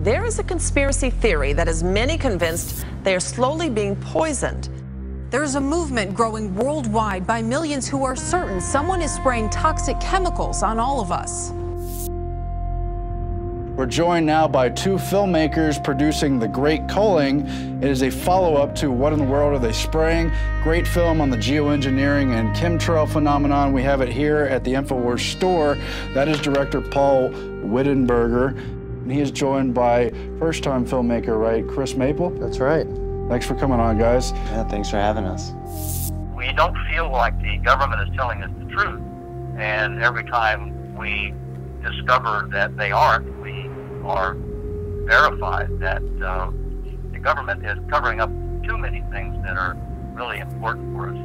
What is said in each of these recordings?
There is a conspiracy theory that has many convinced they are slowly being poisoned. There is a movement growing worldwide by millions who are certain someone is spraying toxic chemicals on all of us. We're joined now by two filmmakers producing The Great Culling. It is a follow-up to What in the World Are They Spraying? Great film on the geoengineering and chemtrail phenomenon. We have it here at the InfoWars store. That is director Paul Wittenberger. And he is joined by first-time filmmaker, right, Chris Maple? That's right. Thanks for coming on, guys. Yeah, thanks for having us. We don't feel like the government is telling us the truth. And every time we discover that they aren't, we are verified that the government is covering up too many things that are really important for us.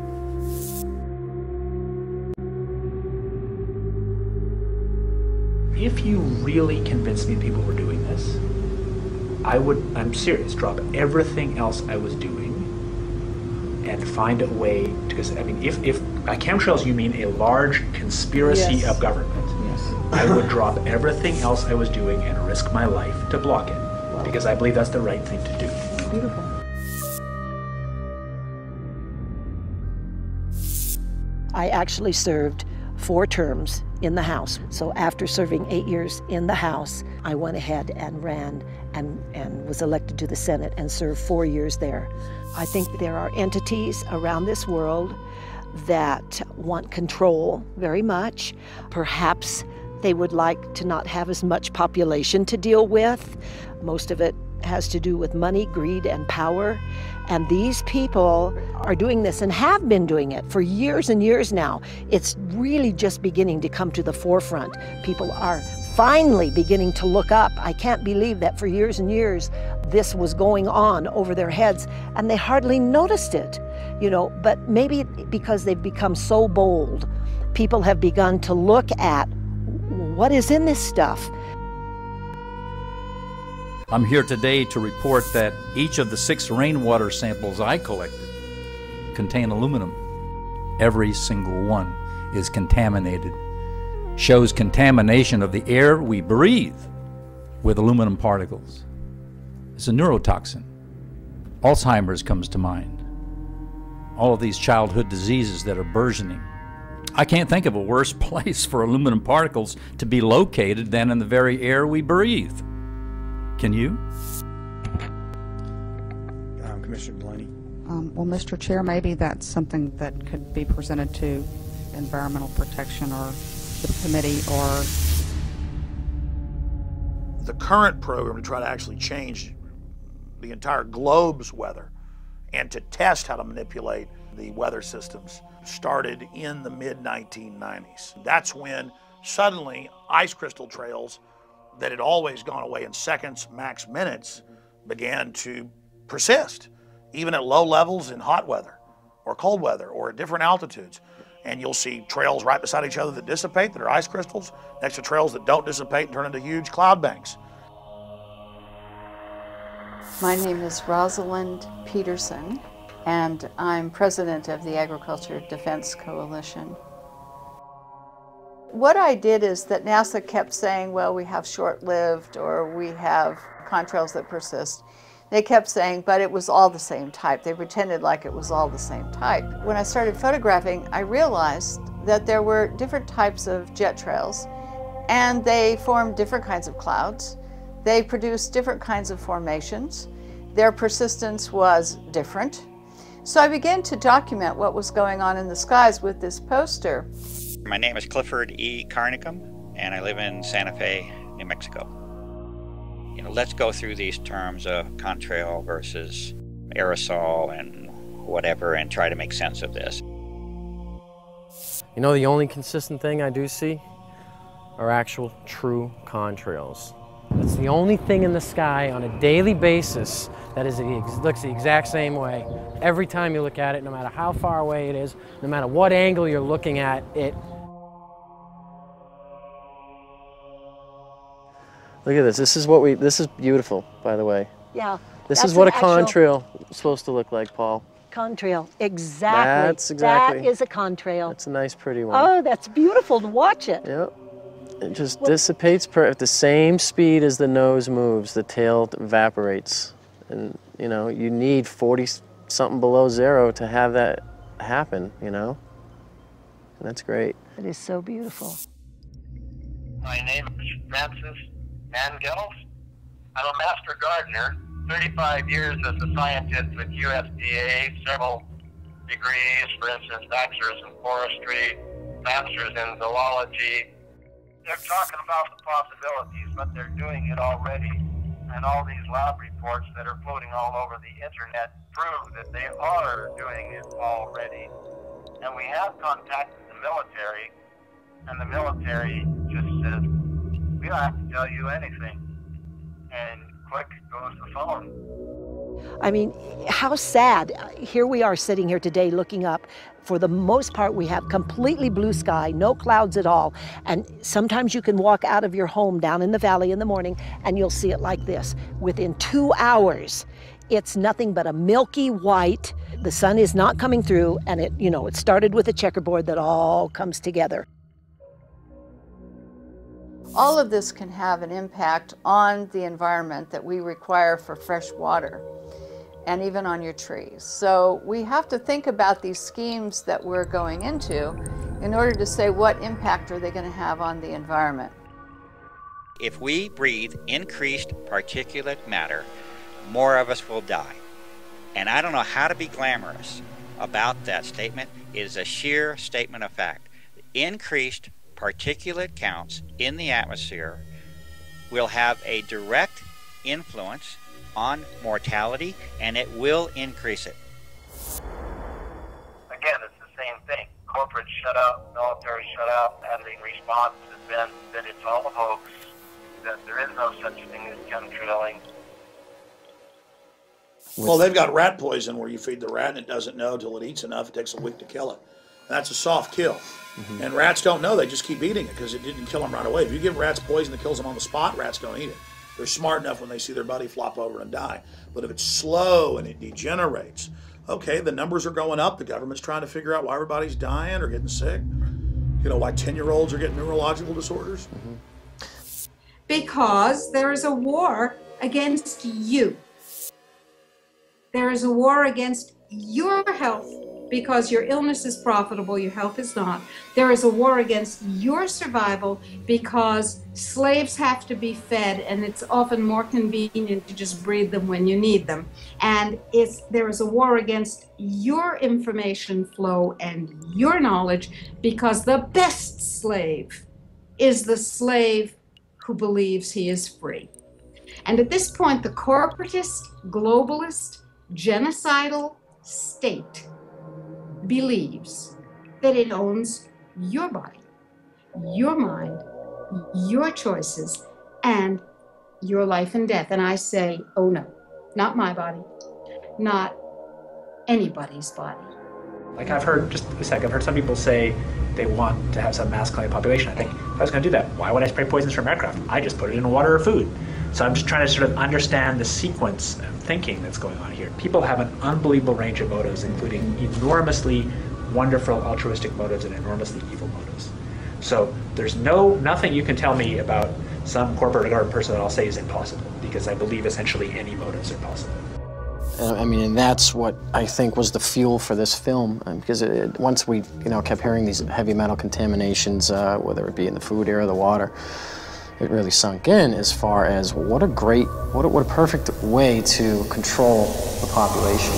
If you really convinced me people were doing this, I'm serious, drop everything else I was doing and find a way, because I mean, if by chemtrails you mean a large conspiracy of government, I would drop everything else I was doing and risk my life to block it, because I believe that's the right thing to do. Beautiful. I actually served 4 terms in the House. So after serving 8 years in the House, I went ahead and ran and was elected to the Senate and served 4 years there. I think there are entities around this world that want control very much. Perhaps they would like to not have as much population to deal with. Most of it has to do with money, greed, and power. And these people are doing this and have been doing it for years and years now. It's really just beginning to come to the forefront. People are finally beginning to look up. I can't believe that for years and years this was going on over their heads and they hardly noticed it, you know, but maybe because they've become so bold, people have begun to look at what is in this stuff. I'm here today to report that each of the 6 rainwater samples I collected contain aluminum. Every single one is contaminated. Shows contamination of the air we breathe with aluminum particles. It's a neurotoxin. Alzheimer's comes to mind. All of these childhood diseases that are burgeoning. I can't think of a worse place for aluminum particles to be located than in the very air we breathe. Can you? Commissioner Delaney. Well, Mr. Chair, maybe that's something that could be presented to Environmental Protection or the committee or... The current program to try to actually change the entire globe's weather and to test how to manipulate the weather systems started in the mid-1990s. That's when suddenly ice crystal trails that had always gone away in seconds, max minutes, began to persist, even at low levels in hot weather or cold weather or at different altitudes. And you'll see trails right beside each other that dissipate, that are ice crystals, next to trails that don't dissipate and turn into huge cloud banks. My name is Rosalind Peterson, and I'm president of the Agriculture Defense Coalition. What I did is that NASA kept saying, well, we have short-lived or we have contrails that persist. They kept saying, but it was all the same type. They pretended like it was all the same type. When I started photographing, I realized that there were different types of jet trails, and they formed different kinds of clouds. They produced different kinds of formations. Their persistence was different. So I began to document what was going on in the skies with this poster. My name is Clifford E. Carnicum, and I live in Santa Fe, New Mexico. You know, let's go through these terms of contrail versus aerosol and whatever and try to make sense of this. You know, the only consistent thing I do see are actual true contrails. It's the only thing in the sky on a daily basis that looks the exact same way. Every time you look at it, no matter how far away it is, no matter what angle you're looking at it. Look at this. This is beautiful, by the way. Yeah. This is what a contrail is supposed to look like, Paul. Contrail, exactly. That's exactly. That is a contrail. That's a nice, pretty one. Oh, that's beautiful to watch it. Yep. It just dissipates at the same speed as the nose moves, the tail evaporates. And, you know, you need 40-something below zero to have that happen, you know? And that's great. It is so beautiful. My name is Francis Mangels. I'm a master gardener, 35 years as a scientist with USDA, several degrees, for instance, bachelor's in forestry, master's in zoology. They're talking about the possibilities, but they're doing it already. And all these lab reports that are floating all over the internet prove that they are doing it already. And we have contacted the military, and the military just says, we don't have to tell you anything. And click goes the phone. I mean, how sad. Here we are sitting here today looking up. For the most part, we have completely blue sky, no clouds at all. And sometimes you can walk out of your home down in the valley in the morning and you'll see it like this. Within 2 hours, it's nothing but a milky white. The sun is not coming through, and it, you know, it started with a checkerboard that all comes together. All of this can have an impact on the environment that we require for fresh water, and even on your trees. So we have to think about these schemes that we're going into in order to say what impact are they going to have on the environment. If we breathe increased particulate matter, more of us will die. And I don't know how to be glamorous about that statement. It is a sheer statement of fact. Increased particulate counts in the atmosphere will have a direct influence on mortality, and it will increase it. Again, it's the same thing. Corporate shutout, military shutout, and the response has been that it's all a hoax, that there is no such thing as chemtrailing. Well, they've got rat poison where you feed the rat and it doesn't know until it eats enough. It takes a week to kill it. That's a soft kill. Mm-hmm. And rats don't know. They just keep eating it because it didn't kill them right away. If you give rats poison that kills them on the spot, rats don't eat it. They're smart enough when they see their buddy flop over and die. But if it's slow and it degenerates, okay, the numbers are going up. The government's trying to figure out why everybody's dying or getting sick. You know, why 10-year-olds are getting neurological disorders. Mm-hmm. Because there is a war against you. There is a war against your health because your illness is profitable, your health is not. There is a war against your survival because slaves have to be fed, and it's often more convenient to just breed them when you need them. And there is a war against your information flow and your knowledge because the best slave is the slave who believes he is free. And at this point, the corporatist, globalist, genocidal state believes that it owns your body, your mind, your choices, and your life and death. And I say, oh no, not my body, not anybody's body. Like I've heard some people say they want to have some mass killing population. I think if I was going to do that, why would I spray poisons from aircraft? I just put it in water or food. So I'm just trying to sort of understand the sequence of thinking that's going on here. People have an unbelievable range of motives, including enormously wonderful altruistic motives and enormously evil motives. So there's nothing you can tell me about some corporate or government person that I'll say is impossible, because I believe essentially any motives are possible. I mean, and that's what I think was the fuel for this film, because once we, kept hearing these heavy metal contaminations, whether it be in the food, air, or the water, it really sunk in as far as what a perfect way to control the population.